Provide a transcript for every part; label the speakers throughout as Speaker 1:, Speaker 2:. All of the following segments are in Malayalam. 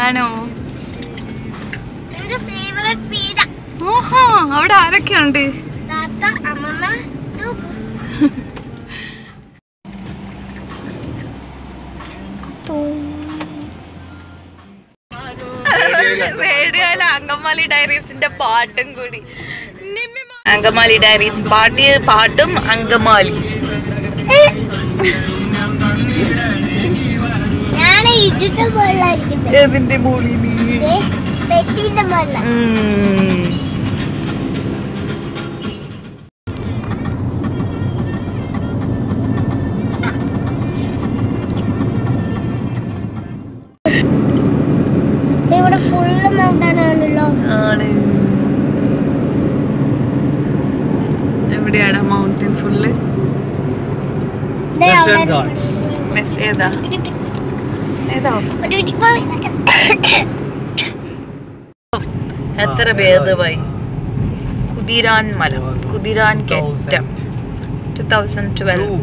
Speaker 1: ആണോ? ഓഹോ, അവിടെ ആരൊക്കെയുണ്ട്? റേഡിയോയിലെ അങ്കമാലി ഡയറീസിന്റെ പാട്ടും കൂടി. അങ്കമാലി ഡയറീസ് പാട്ടും അങ്കമാലി. ഏതിന്റെ മോളിൽ?
Speaker 2: ഇവിടെ ഫുള്ള് മൗണ്ടൻ ആണല്ലോ.
Speaker 1: എവിടെയാണ് മൗണ്ടൻ ഫുള്ള്? ഏതാ ഏതാ? എത്ര ഭേദമായി. കുതിരാൻ മല, കുതിരാൻ കയറ്റം. 2012.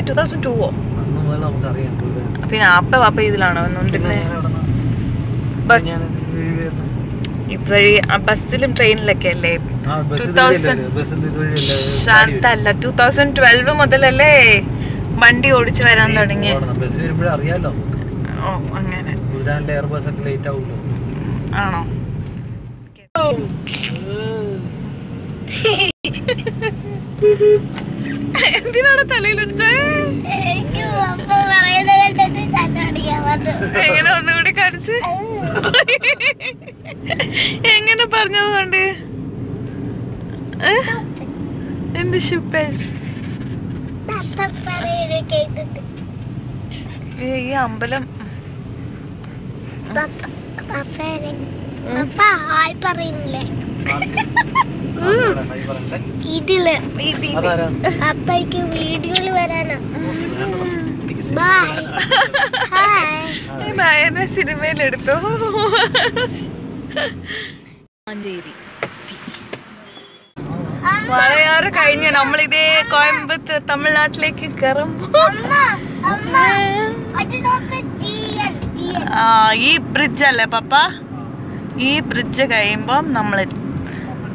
Speaker 1: 2002 പിന്നെ അപ്പ ഇതിലാണോ വന്നോണ്ടിരുന്നത്? ഇപ്പഴേ ബസ്സിലും ട്രെയിനിലൊക്കെ അല്ലേ? 2012 മുതലല്ലേ വണ്ടി ഓടിച്ചു വരാൻ തുടങ്ങി. ഓ അങ്ങനെ ആണോ? എന്തിനാണ് തലയിലടിച്ചേ? എങ്ങനെ ഒന്നുകൂടി കാണിച്ച്? എങ്ങനെ പറഞ്ഞതുകൊണ്ട്? എന്ത് ശുപ്പൻ? ഈ അമ്പലം
Speaker 2: ഇതില് അപ്പയ്ക്ക് വീഡിയോയില് വരാനാ.
Speaker 1: എന്നെ സിനിമയിലെടുത്തു. മഞ്ചേരി വളയാറ് കഴിഞ്ഞ് നമ്മളിതേ കോയമ്പത്തൂർ തമിഴ്നാട്ടിലേക്ക് കയറുമ്പോ ഈ ബ്രിഡ്ജ് അല്ലേ പപ്പ? ഈ ബ്രിഡ്ജ് കഴിയുമ്പം നമ്മള്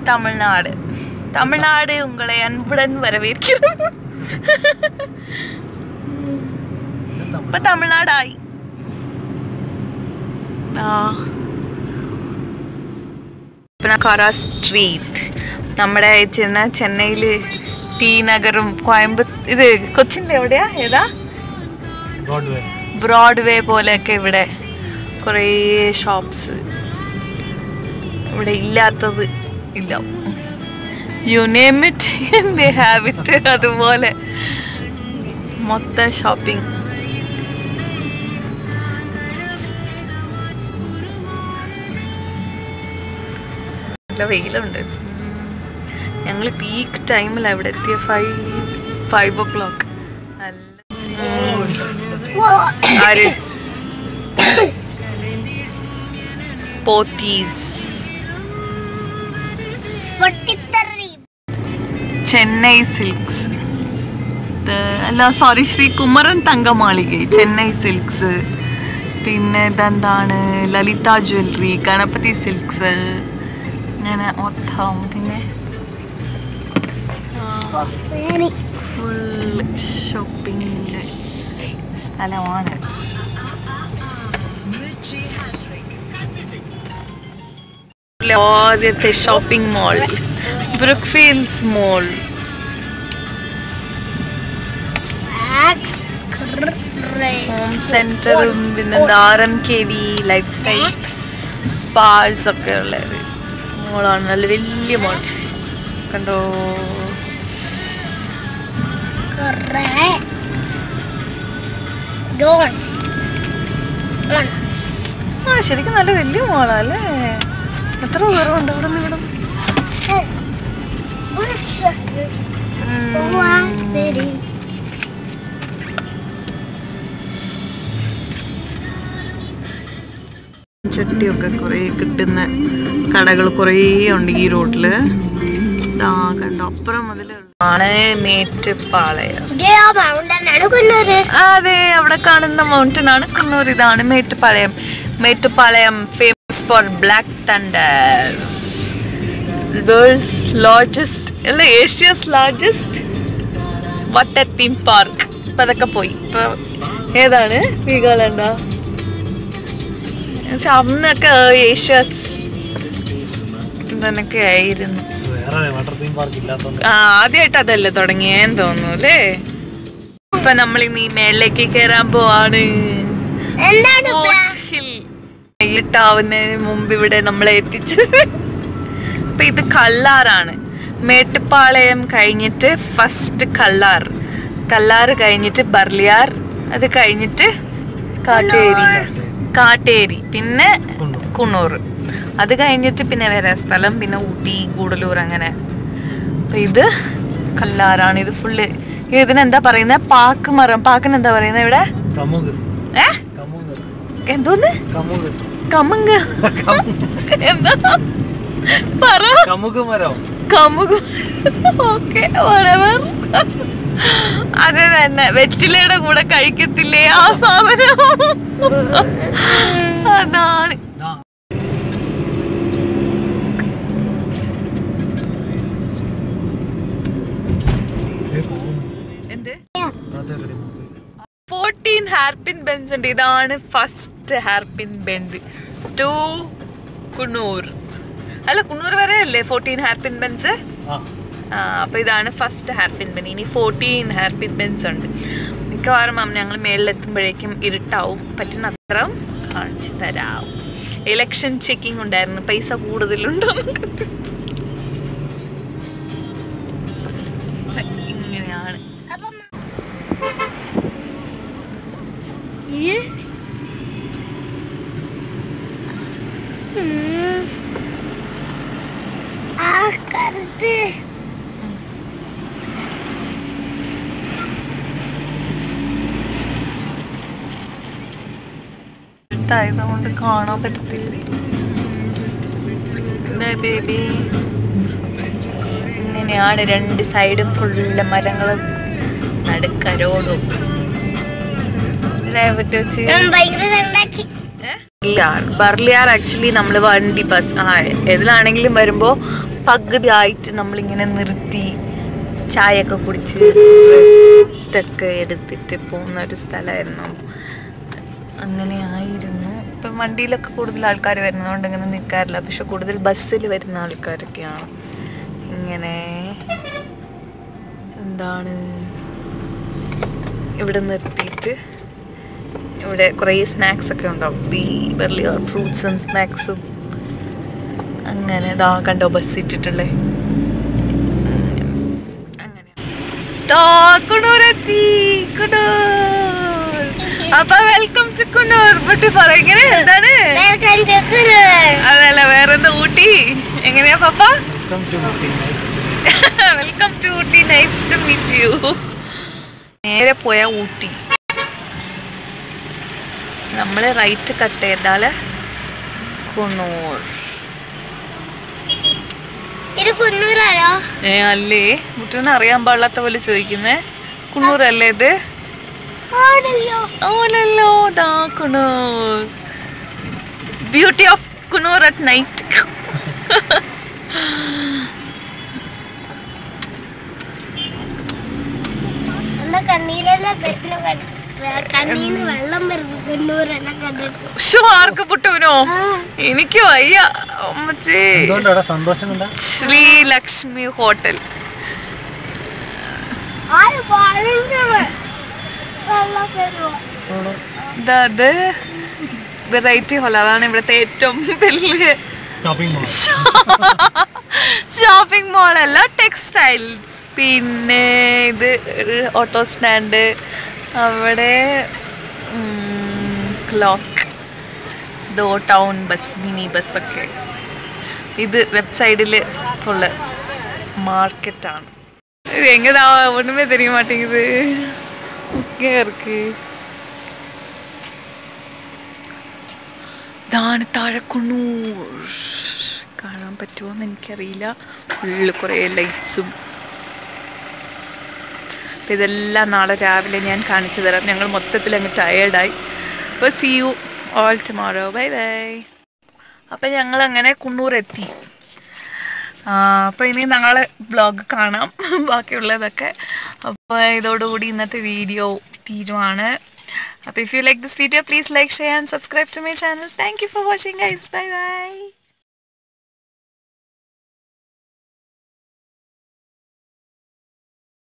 Speaker 1: തമിഴ്നാട്. തമിഴ്നാട് ഉങ്ങളെ അൻപുടൻ വരവേൽക്കുന്നു. ഇപ്പൊ തമിഴ്നാടായി. സ്ട്രീറ്റ് നമ്മുടെ ചെന്നൈയില് ടി നഗറും ഇത് കൊച്ചിൻ്റെ എവിടെയാ? ഏതാ? ബ്രോഡ്വേ പോലെയൊക്കെ ഇവിടെ കുറേ ഷോപ്സ്. ഇവിടെ ഇല്ലാത്തത് ഇല്ല. You name it they have it. അതുപോലെ മൊത്തം ഷോപ്പിംഗ്. നല്ല വെയിലുണ്ട്. ഞങ്ങൾ പീക്ക് ടൈമിലാണ് ഇവിടെ എത്തിയ. 5 o'clock. ആര്? പോത്തീസ്, ചെന്നൈ സിൽക്സ്, അല്ല സോറി, ശ്രീ കുമരൻ തങ്കമാളികை, ചെന്നൈ സിൽക്സ്. പിന്നെ ഇതെന്താണ്? ലളിത ജ്വല്ലറി, ഗണപതി സിൽക്സ്, അങ്ങനെ മൊത്തം. പിന്നെ ഫുൾ ഷോപ്പിംഗ് സ്ഥലമാണ്. ആദ്യത്തെ ഷോപ്പിംഗ് മോൾ ബ്രൂക്ക്ഫീൽഡ്സ് മോൾ. ഹോം സെന്ററും പിന്നെ RMKD ലൈഫ് സ്റ്റൈൽ സ്പാസ് ഒക്കെ ഉള്ളത് മോളാണ്. നല്ല വലിയ മോൾ കണ്ടോ. ശരിക്കും നല്ല വലിയ മോളല്ലേ. എത്ര ദൂരമുണ്ട് അവിടെ നിന്ന് ഇവിടെ? ചട്ടിയൊക്കെ കുറേ കിട്ടുന്ന കടകൾ കുറേ ഉണ്ട് ഈ റോഡില്. കണ്ടോ, അപ്പുറം മുതലേ ആണ് മേട്ടുപ്പാളയം.
Speaker 2: അതെ,
Speaker 1: അവിടെ കാണുന്ന മൗണ്ടൻ ആണ് കുന്നൂർ. ഇതാണ് Mettupalayam. Mettupalayam famous for black thunder, world's largest അല്ല ഏഷ്യസ് ലാർജസ്റ്റ് വാട്ടർ തീം പാർക്ക്. ഇപ്പൊ അതൊക്കെ പോയി. ഇപ്പൊ ഏതാണ് വീഗാലാൻഡ? അന്നൊക്കെ ഏഷ്യസ് ഇതൊക്കെ ആയിരുന്നു. ആദ്യമായിട്ട് അതല്ലേ തുടങ്ങിയെന്ന് തോന്നുന്നു അല്ലേ? ഇപ്പൊ നമ്മൾ ഇന്ന് ഈ മേളിലേക്ക് കേറാൻ പോവാണ്. ഇരുട്ടാവുന്നതിന് മുമ്പ് ഇവിടെ നമ്മളെ എത്തിച്ചത്. അപ്പൊ ഇത് കല്ലാറാണ്. മേട്ടുപ്പാളയം കഴിഞ്ഞിട്ട് ഫസ്റ്റ് കല്ലാർ കഴിഞ്ഞിട്ട് ബർലിയാർ, അത് കഴിഞ്ഞിട്ട് കാട്ടേരി, പിന്നെ കുണ്ണൂർ, അത് കഴിഞ്ഞിട്ട് പിന്നെ വേറെ സ്ഥലം, പിന്നെ ഊട്ടി, ഗൂഡലൂർ, അങ്ങനെ. അപ്പൊ ഇത് കല്ലാറാണ്. ഇത് ഫുള്ള് ഇതിനെന്താ പറയുന്നത്? പാക്കിനെന്താ പറയുന്നത് ഇവിടെ? എന്തോന്ന്? കമുങ്ങ്. എന്താ പറ? കമുക്. ഓക്കെ, അത് തന്നെ. വെറ്റിലയുടെ കൂടെ കഴിക്കത്തില്ലേ ആ സാധനം? അതാണ്. എന്ത് 14 hairpin bends ഉണ്ട്. ഇതാണ് first hairpin bend to Kannur. അല്ല, കുണ്ണൂർ വരെ അല്ലേ 14 hairpin bends? അപ്പൊ ഇതാണ് ഫസ്റ്റ് hairpin bend. ഇനി 14 hairpin bends ഉണ്ട്. മിക്കവാറും ഞങ്ങൾ മേളിലെത്തുമ്പോഴേക്കും ഇരുട്ടാവും. പറ്റുന്നത്ര കാണിച്ചു തരാം. ഇലക്ഷൻ ചെക്കിംഗ് ഉണ്ടായിരുന്നു. പൈസ കൂടുതലുണ്ടോ? ഇങ്ങനെയാണ്. ായതുകൊണ്ട് കാണാൻ പറ്റത്തില്ല. ഇങ്ങനെയാണ്. രണ്ട് സൈഡും ഫുള്ള് മരങ്ങളും നടുക്കരോടും. ബർലിയാർ ആക്ച്വലി നമ്മള് വണ്ടി ബസ് ഏതിലാണെങ്കിലും വരുമ്പോ പകുതി ആയിട്ട് നമ്മളിങ്ങനെ നിർത്തി ചായയൊക്കെ കുടിച്ച് റെസ്റ്റൊക്കെ എടുത്തിട്ട് പോകുന്ന ഒരു സ്ഥലമായിരുന്നു. അങ്ങനെ ആയിരുന്നു. ഇപ്പം വണ്ടിയിലൊക്കെ കൂടുതൽ ആൾക്കാർ വരുന്നതുകൊണ്ട് ഇങ്ങനെ നിൽക്കാറില്ല. പക്ഷെ കൂടുതൽ ബസ്സിൽ വരുന്ന ആൾക്കാരൊക്കെയാണ്. ഇങ്ങനെ എന്താണ് ഇവിടെ നിർത്തിയിട്ട് ഇവിടെ കുറേ സ്നാക്സ് ഒക്കെ ഉണ്ടാവും. ഈ ബർലിയാർ ഫ്രൂട്ട്സും സ്നാക്സും. അങ്ങനെ ഇതാ കണ്ടോ ബസ് ഇട്ടിട്ടുള്ളേ. കുണ്ണൂരെത്തി. അപ്പൊ വെൽക്കം ടു കുണ്ണൂർ. പറ്റി പറയുന്നത് എന്താണ്? അതല്ല, വേറെന്താ? ഊട്ടി. എങ്ങനെയാ പപ്പ? Welcome to Ooty, nice to meet you. നേരെ പോയ ഊട്ടി. നമ്മള് റൈറ്റ് കട്ട് ചെയ്താല് കുണ്ണൂർ. അല്ലേ, മുട്ടിന് അറിയാൻ പാടില്ലാത്ത പോലെ ചോദിക്കുന്നേ. കുണ്ണൂരല്ലേ ഇത്? ആണല്ലോ. ദാ Coonoor. Beauty of Coonoor at night. ആർക്ക് പുട്ടുവിനോ? എനിക്ക് വയ്യ. ശ്രീ ലക്ഷ്മി ഹോട്ടൽ. ഇത് വെറൈറ്റി ഹോൾ. അതാണ് ഇവിടുത്തെ ഏറ്റവും വലിയ ഷോപ്പിംഗ് മോൾ. അല്ല, ടെക്സ്റ്റൈൽസ്. പിന്നെ ഇത് ഒരു ഓട്ടോ സ്റ്റാൻഡ്. അവിടെ ക്ലോക്ക്. ഇത് ടൗൺ ബസ്, മിനി ബസ്സൊക്കെ. ഇത് ലെഫ്റ്റ് സൈഡില് ഫുള്ള് മാർക്കറ്റാണ്. ഇത് എങ്ങനെയാ ഒന്നുമേ തെரிய മാട്ടേங்குது. ഒക്കെ ഇറക്കി. ഇതാണ് താഴെ കുണ്ണൂർ. കാണാൻ പറ്റുമോന്ന് എനിക്കറിയില്ല. ഫുള്ള് കുറേ ലൈറ്റ്സും അപ്പോൾ ഇതെല്ലാം നാളെ രാവിലെ ഞാൻ കാണിച്ചു തരാം. ഞങ്ങൾ മൊത്തത്തിൽ അങ്ങ് ടയേർഡായി. അപ്പോൾ see you all tomorrow. Bye bye. അപ്പം ഞങ്ങൾ അങ്ങനെ കുണ്ണൂർ എത്തി. അപ്പോൾ ഇനി നാളെ വ്ളോഗ് കാണാം ബാക്കിയുള്ളതൊക്കെ. അപ്പോൾ ഇതോടുകൂടി ഇന്നത്തെ വീഡിയോ തീരുവാണ്. അപ്പോൾ if you like this video, please like, share and subscribe to my channel. Thank you for watching guys. Bye bye.